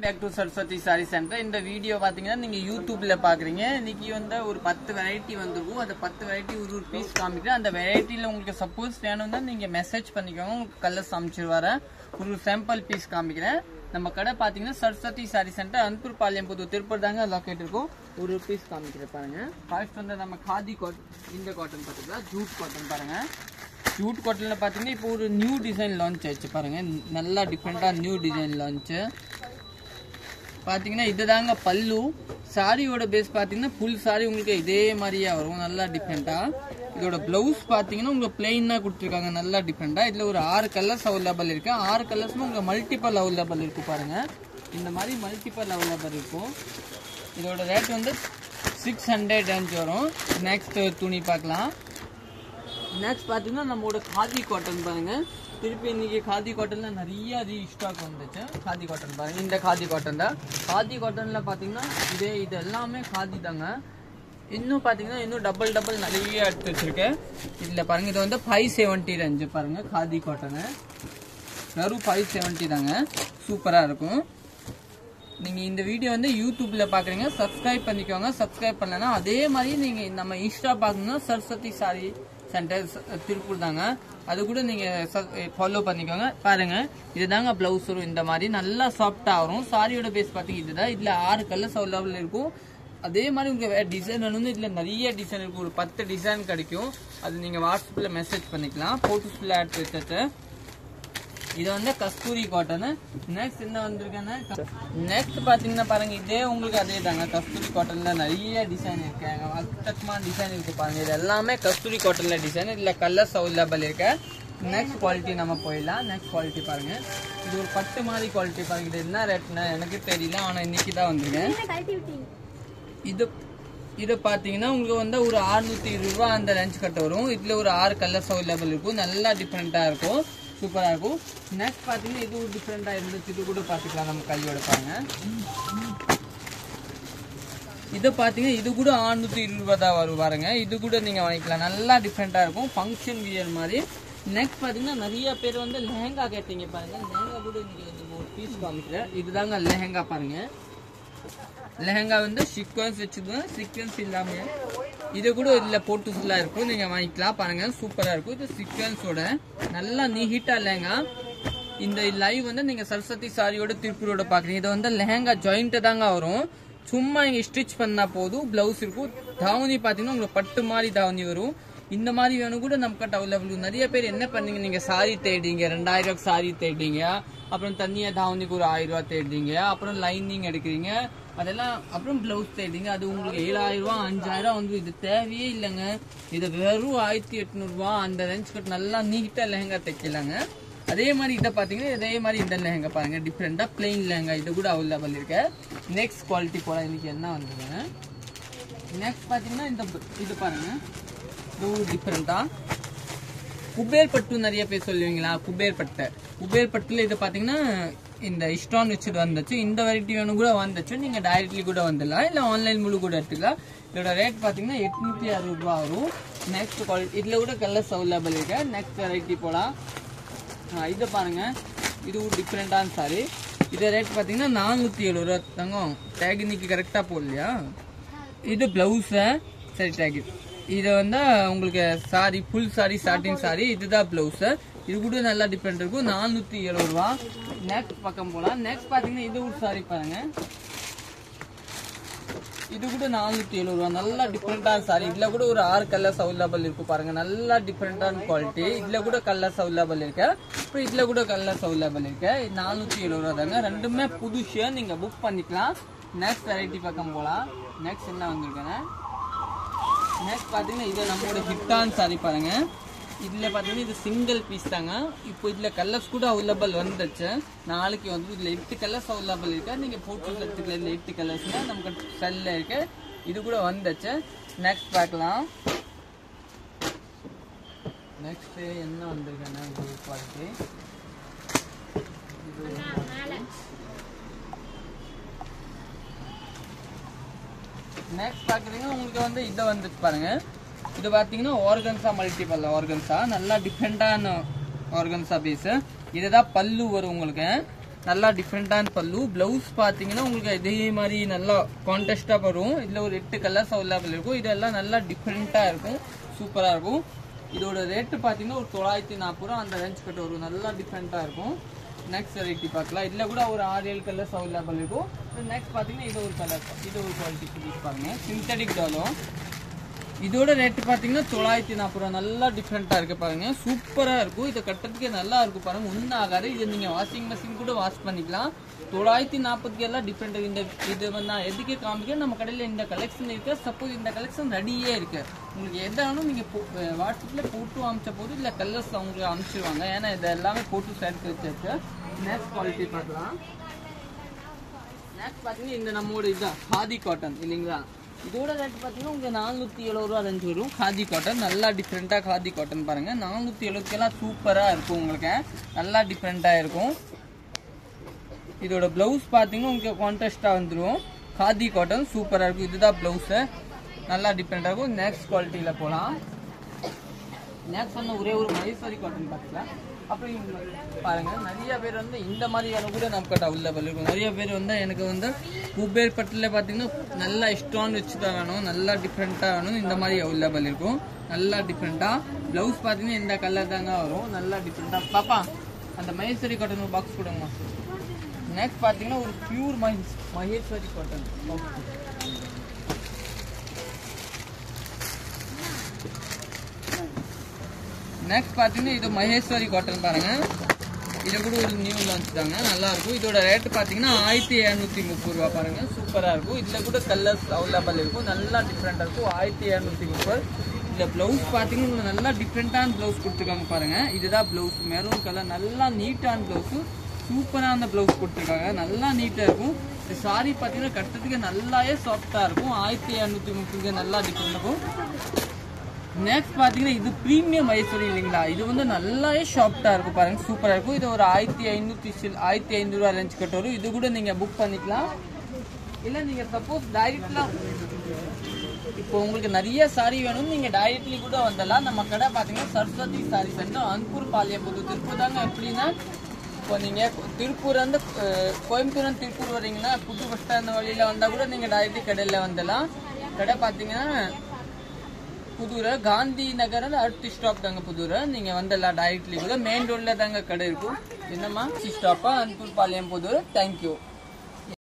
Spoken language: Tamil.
Back to Saraswati sari centre. இந்த வீடியோ பாத்தீங்கன்னா நீங்க யூடியூப்ல பாக்குறீங்க. இன்னைக்கு வந்து ஒரு 10 வெரைட்டி வந்திருக்கும். அந்த 10 வெரைட்டி ஒரு பீஸ் காமிக்கிறேன். அந்த வெரைட்டில உங்களுக்கு சப்போஸ் வேணும்னா நீங்க மெசேஜ் பண்ணிக்கோங்க, உங்களுக்கு கலர்ஸ் அமைச்சிருவாரு. ஒரு சாம்பிள் பீஸ் காமிக்கிறேன். நம்ம கடை பாத்தீங்கன்னா சரஸ்வதி சாரி சென்டர், அன்பூர் பாளையம் புது திருப்பூர் தாங்க லொக்கேட் இருக்கும். ஒரு பீஸ் காமிக்கிறேன் பாருங்க. ஃபர்ஸ்ட் வந்து நம்ம காதி காட்டன், இந்த காட்டன் பாத்தீங்கன்னா ஜூட் காட்டன் பாருங்க. ஜூட் காட்டன்ல பாத்தீங்கன்னா இப்போ ஒரு நியூ டிசைன் லான்ச் ஆயிடுச்சு பாருங்க. நல்லா டிஃப்ரெண்டா நியூ டிசைன் லான்ச் பாத்தீங்கன்னா இதுதாங்க பல்லு. சாரியோட பேஸ் பாத்தீங்கன்னா ஃபுல் சாரி உங்களுக்கு இதே மாதிரியா வரும், நல்லா டிஃப்ரெண்டா. இதோட பிளவுஸ் பாத்தீங்கன்னா உங்களுக்கு பிளெயினா கொடுத்துருக்காங்க, நல்லா டிஃப்ரெண்டா. இதுல ஒரு 6 கலர்ஸ் அவைலபிள் இருக்கு. 6 கலர்ஸ்மே உங்களுக்கு மல்டிபிள் அவைலபிள் இருக்கு பாருங்க. இந்த மாதிரி மல்டிபிள் அவைலபிள் இருக்கும். இதோட ரேட் வந்து 600 ரேஞ்ச் வரும். நெக்ஸ்ட் துணி பார்க்கலாம். நெக்ஸ்ட் பாத்தீங்கன்னா நம்மளோட காதி காட்டன் பாருங்க. திருப்பி இன்னைக்கு காதி காட்டன்ல நிறைய ரீஸ்டாக் வந்துச்சு. காதி காட்டன் பாருங்க, இந்த காதி காட்டன் தான். காதி காட்டன்ல பாத்தீங்கன்னா இது எல்லாமே காதி தாங்க. இன்னும் பாத்தீங்கன்னா இன்னும் டபுள் நிறைய எடுத்து வச்சிருக்கேன். இதுல பாருங்க, இது வந்து 570 ரேஞ்சு பாருங்க. காதி காட்டன் வெறும் 570 தாங்க. சூப்பரா இருக்கும். நீங்க இந்த வீடியோ வந்து யூடியூப்ல பாக்குறீங்க, சப்ஸ்கிரைப் பண்ணிக்கோங்க. சப்ஸ்கிரைப் பண்ணலன்னா அதே மாதிரி நீங்க நம்ம இன்ஸ்டா பாக்கணும்னா சரஸ்வதி சாரி சென்டர் திருப்பூர் தாங்க, அது கூட நீங்க ஃபாலோ பண்ணிக்கோங்க. பாருங்க, இதுதாங்க பிளவுஸ் வரும். இந்த மாதிரி நல்லா சாஃப்டா வரும். சாரியோட பேஸ் பாத்தீங்க இதுதான். இதுல 6 கலர்ஸ் அவைலபிள் இருக்கும். அதே மாதிரி உங்களுக்கு டிசைன் வேணும், இதுல நிறைய டிசைன் இருக்கும். ஒரு 10 டிசைன் கிடைக்கும். அது நீங்க வாட்ஸ்அப்ல மெசேஜ் பண்ணிக்கலாம். போட்டோஸ் ஃபுல்லா எடுத்து வச்சுட்டு இது வந்து கஸ்தூரி காட்டன். நெக்ஸ்ட் என்ன வந்திருக்கேன்னா, நெக்ஸ்ட் பாத்தீங்கன்னா பாருங்க, இதே உங்களுக்கு அதே தாங்க. கஸ்தூரி காட்டன்ல நிறைய டிசைன் இருக்கு, அட்டமான டிசைன் இருக்கு பாருங்க. இது எல்லாமே கஸ்தூரி காட்டன்ல டிசைன். இதுல கலர்ஸ் அவைலபிள் இருக்கு. நெக்ஸ்ட் குவாலிட்டி நம்ம போயிடலாம். நெக்ஸ்ட் குவாலிட்டி பாருங்க. இது ஒரு பட்டு மாதிரி குவாலிட்டி பாருங்க. இது என்ன ரேட்னா எனக்கு தெரியல, ஆனா இன்னைக்கு தான் வந்திருக்கேன். இது பாத்தீங்கன்னா உங்களுக்கு வந்து ஒரு 620 ரூபாய் அந்த ரேஞ்ச் கட்ட வரும். இதுல ஒரு 6 கலர்ஸ் அவைலபிள் இருக்கும். நல்லா டிஃப்ரெண்டா இருக்கும், சூப்பரா இருக்கும். நெக்ஸ்ட் பாத்தீங்கன்னா இது ஒரு டிஃப்ரெண்டா இருந்துச்சு. இது கூட பாத்துக்கலாம் நம்ம கையோட பாருங்க. இது பாத்தீங்கன்னா இது கூட 620 ரூபாய் தான் வரும் பாருங்க. இது கூட நீங்க வாங்கிக்கலாம், நல்லா டிஃப்ரெண்டா இருக்கும், ஃபங்க்ஷன் வியர் மாதிரி. நெக்ஸ்ட் பாத்தீங்கன்னா நிறைய பேர் வந்து லெஹங்கா கேட்டீங்க பாருங்க. லெஹங்கா கூட இன்னைக்கு ஒரு பீஸ் காமிக்கிறேன். இதுதாங்க லெஹங்கா பாருங்க. லெஹங்கா வந்து சீக்வன்ஸ் வச்சுதான், சீக்வன்ஸ் இல்லாம இது கூட இதுல போட்டோஸ் எல்லாம் இருக்கும், நீங்க வாங்கிக்கலாம் பாருங்க. சூப்பரா இருக்கும். இது சீக்வன்ஸோட நல்லா நீட்டா லெஹங்கா. இந்த லைவ் வந்து நீங்க சரஸ்வதி சாரியோட திருப்பூரோட பாக்குறீங்க. இது வந்து லெஹங்கா ஜாயிண்ட் தாங்க வரும். சும்மா இங்க ஸ்டிச் பண்ணா போதும். பிளவுஸ் இருக்கும். தாவணி பாத்தீங்கன்னா உங்களுக்கு பட்டு மாதிரி தாவணி வரும். இந்த மாதிரி வேணும் கூட நம்ம கிட்ட அவைலபிள். நிறைய பேர் என்ன பண்ணீங்க, நீங்க சாரி தேடிங்க, 2000 ரூபாய்க்கு சாரி தேடிங்க, அப்புறம் தனியா தாவணிக்கு ஒரு 1000 ரூபாய் தேடிங்க, அப்புறம் லைனிங் எடுக்கிறீங்க, அதெல்லாம் அப்புறம் பிளவுஸ் தேடிங்க. அது உங்களுக்கு 7000 ரூபாய் 5000 வந்து இது தேவையே இல்லைங்க. இது வெறும் 1800 ரூபாய் அந்த ரேஞ்ச் கட் நல்லா நீட்டா லெஹங்கா தைக்கலாங்க. அதே மாதிரி இதை பாத்தீங்கன்னா இதே மாதிரி இந்த லெஹங்கா பாருங்க, டிஃப்ரெண்டா பிளெயின் லெஹங்கா. இது கூட அவைலபிள் இருக்கு. நெக்ஸ்ட் குவாலிட்டி போல இன்னைக்கு என்ன வந்ததுங்க. நெக்ஸ்ட் பாத்தீங்கன்னா இது பாருங்க, இது டிஃப்ரெண்டா குபேர் பட்டு. நிறைய பேர் சொல்லுவீங்களா குபேர் பட்டு. குபேர் பட்டுல இது பாத்தீங்கன்னா இந்த இஸ்டான் வச்சுட்டு வந்துச்சு. இந்த வெரைட்டி வேணும் கூட வந்துச்சு. நீங்க டைரக்ட்லி கூட வந்துடலாம், இல்ல ஆன்லைன் மூலம் கூட எடுத்துக்கலாம். இதோட ரேட் பாத்தீங்கன்னா 860 ரூபாய் வரும். நெக்ஸ்ட் குவாலிட்டி இதுல கூட கலர்ஸ் அவைலபிள் இருக்கு. நெக்ஸ்ட் வெரைட்டி போலாம். இது பாருங்க, இது ஒரு டிஃப்ரெண்டான சாரி. இது ரேட் பாத்தீங்கன்னா 470 ரூபாய் தங்கம். டேக் இன்னைக்கு கரெக்டா போடலையா? இது பிளவுஸ் சரி டேக். இது வந்து உங்களுக்கு சாரி ஃபுல் சாரி சாட்டின் சாரி. இதுதான் பிளவுஸ். இது கூட நல்லா டிஃப்ரெண்ட் இருக்கும். 470 ரூபாய். நெக்ஸ்ட் பக்கம் போலாம். நெக்ஸ்ட் பாத்தீங்கன்னா இது ஒரு சாரி பாருங்க. இது கூட 470 ரூபாய். நல்லா டிஃப்ரெண்டான சாரி. இதுல கூட ஒரு 6 கலர்ஸ் அவைலபிள் இருக்கு பாருங்க. நல்லா டிஃப்ரெண்டான குவாலிட்டி. இதுல கூட கலர்ஸ் அவைலபிள் இருக்கு. அப்புறம் இதுல கூட கலர்ஸ் அவைலபிள் இருக்கு. 470 ரூபாய் தாங்க. ரெண்டுமே புதுசு, நீங்க புக் பண்ணிக்கலாம். நெக்ஸ்ட் வெரைட்டி பக்கம் போலாம். நெக்ஸ்ட் என்ன வந்திருக்கேன்னா, நெக்ஸ்ட் பாத்தீங்கன்னா இது நம்மளோட ஹிட்டான் சாரி பாருங்க. இதுல பாத்தீங்கன்னா இது சிங்கிள் பீஸ் தாங்க. இப்போ இதுல கலர்ஸ் கூட அவைலபிள் வந்துச்சு. நாளைக்கு வந்து இதுல 8 கலர்ஸ் அவைலபிள் இருக்கு. நீங்க போட்டு எடுத்துக்கலாம். இதுல 8 கலர்ஸ் நமக்கு செல்ல இருக்கு. இது கூட வந்துச்சு. நெக்ஸ்ட் பார்க்கலாம். நெக்ஸ்ட் என்ன வந்திருக்குன்னா குவாலிட்டி நெக்ஸ்ட் பாக்குறீங்க. உங்களுக்கு வந்து இதை வந்துட்டு பாருங்க. இது பாத்தீங்கன்னா ஆர்கன்ஸா மல்டிபிள் ஆர்கன்ஸா, நல்லா டிஃப்ரெண்டான ஆர்கன்ஸா பீஸ். இதுதான் பல்லு வரும் உங்களுக்கு. நல்லா டிஃப்ரெண்டான பல்லு. பிளவுஸ் பாத்தீங்கன்னா உங்களுக்கு இதே மாதிரி நல்லா கான்ட்ராஸ்டா வரும். இதுல ஒரு 8 கலர்ஸ் அவைலபிள் இருக்கும். இதெல்லாம் நல்லா டிஃப்ரெண்டா இருக்கும், சூப்பரா இருக்கும். இதோட ரேட்டு பாத்தீங்கன்னா ஒரு 940 ரூபா அந்த ரேஞ்ச் கிட்ட வரும். நல்லா டிஃப்ரெண்டா இருக்கும். நெக்ஸ்ட் வெரைட்டி பார்க்கலாம். இதுல கூட ஒரு 6-7 கலர்ஸ் அவைலபிள் இருக்கும். நெக்ஸ்ட் பாத்தீங்கன்னா இது ஒரு கலர், இது ஒரு குவாலிட்டி பீஸ் பாருங்க, சிந்தட்டிக் டாலோ. இதோட ரேட்டு பாத்தீங்கன்னா 940 ரூபா. நல்லா டிஃப்ரெண்டா இருக்கு பாருங்க, சூப்பரா இருக்கும். இதை கட்டுறதுக்கே நல்லா இருக்கும் பாருங்க, ஒன்னும் ஆகாது. இது நீங்க வாஷிங் மிஷின் கூட வாஷ் பண்ணிக்கலாம். 940 எல்லாம் டிஃப்ரெண்ட். இந்த இது நான் எதுக்கே காமிக்க, நம்ம கடையில் இந்த கலெக்ஷன் இருக்கு. சப்போஸ் இந்த கலெக்ஷன் ரெடியே இருக்கு, உங்களுக்கு எதானும் நீங்க வாட்ஸ்அப்ல போட்டு அமிச்ச போது இல்ல கலர்ஸ் அவங்களுக்கு அனுப்பிச்சிருவாங்க. ஏன்னா இது எல்லாமே போட்டு சேர்த்து வச்சிருக்கு. நெக்ஸ்ட் குவாலிட்டி பார்க்கலாம். நெக்ஸ்ட் பாத்தீங்கன்னா இந்த நம்மளோட இதுதான் காதி காட்டன் இல்லைங்களா. இதோட ரேட் பாத்தீங்கன்னா உங்களுக்கு 470 ரூபா ரேஞ்ச் வரும். காதி காட்டன் நல்லா டிஃப்ரெண்டா காதி காட்டன் பாருங்க, 470 எல்லாம் சூப்பரா இருக்கும். உங்களுக்கு நல்லா டிஃப்ரெண்டா இருக்கும். இதோட பிளவுஸ் பாத்தீங்கன்னா உங்களுக்கு கான்ட்ராஸ்டா வந்துடும். காதி காட்டன் சூப்பரா இருக்கும். இதுதான் பிளவுஸ், நல்லா டிஃப்ரெண்டா இருக்கும். நெக்ஸ்ட் குவாலிட்டியில போலாம். நெக்ஸ்ட் வந்து ஒரே ஒரு மைசூரி காட்டன் பார்க்கலாம். அப்புறம் பாருங்க, நிறைய பேர் வந்து இந்த மாதிரியான கூட நம்ம கிட்ட அவைலபிள் இருக்கும். நிறைய பேர் வந்து எனக்கு வந்து குபேர் பட்டில் பார்த்தீங்கன்னா நல்லா ஸ்டோன் வச்சு தான் வேணும், நல்லா டிஃப்ரெண்ட்டாக வேணும். இந்த மாதிரி அவைலபிள் இருக்கும், நல்லா டிஃப்ரெண்ட்டாக. ப்ளவுஸ் பார்த்தீங்கன்னா இந்த கலர் தாங்க வரும், நல்லா டிஃப்ரெண்ட்டாக. பாப்பா அந்த மகேஸ்வரி காட்டன் ஒரு பாக்ஸ் கொடுங்கம்மா. நெக்ஸ்ட் பார்த்தீங்கன்னா ஒரு பியூர் மகேஸ்வரி காட்டன். நெக்ஸ்ட் பார்த்தீங்கன்னா இது மகேஸ்வரி காட்டன் பாருங்க, இது கூட ஒரு நியூ லான்ச் தாங்க, நல்லா இருக்கும். இதோட ரேட் பார்த்தீங்கன்னா 1730 ரூபா பாருங்க, சூப்பராக இருக்கும். இதில் கூட கலர்ஸ் அவைலபிள் இருக்கும், நல்லா டிஃப்ரெண்டாக இருக்கும். 1730. இதில் ப்ளவுஸ் பார்த்தீங்கன்னா நல்லா டிஃப்ரெண்டான ப்ளவுஸ் கொடுத்துருக்காங்க பாருங்க. இதுதான் ப்ளவுஸ், மெரூன் கலர், நல்லா நீட்டான ப்ளவுஸு, சூப்பரான ப்ளவுஸ் கொடுத்துருக்காங்க, நல்லா நீட்டாக இருக்கும். இந்த சாரி பார்த்தீங்கன்னா கட்டுறதுக்கு நல்லாவே சாஃப்டாக இருக்கும். 1730 நல்லா டிஃப்ரெண்ட் இருக்கும். நெக்ஸ்ட் பார்த்தீங்கன்னா இது ப்ரீமியம் மைசூரி இல்லைங்களா, இது வந்து நல்லாவே சாஃப்டாக இருக்கும் பாருங்க, சூப்பராக இருக்கும். இது ஒரு 1500 ரூபா ரேஞ்ச் கிட்ட வரும். இது கூட நீங்கள் புக் பண்ணிக்கலாம். இல்லை நீங்கள் சப்போஸ் டைரெக்ட்லாம் இப்போ உங்களுக்கு நிறைய சாரி வேணும், நீங்கள் டைரெக்ட்லி கூட வந்துடலாம். நம்ம கடை பார்த்தீங்கன்னா சரஸ்வதி சாரி சென்டர், அன்பூர் பாளையம், திருப்பூர் தாங்க. எப்படின்னா இப்போ நீங்கள் திருப்பூர் வந்து கோயம்புத்தூர் திருப்பூர் வரீங்கன்னா புது பஸ் ஸ்டாண்ட் வழியில் வந்தால் கூட நீங்கள் டைரெக்ட்லி கடையில் வந்துடலாம். கடை பார்த்தீங்கன்னா புதூர் காந்தி நகர் அடுத்த ஸ்டாப் தாங்க புதூர். நீங்க வந்துடலாம் டைரக்ட்லி கூட, மெயின் ரோட்ல தாங்க கடை இருக்கும். என்னம்மா ஸ்டாப்பா அன்பூர் பாளையம் புதூர். தேங்க்யூ.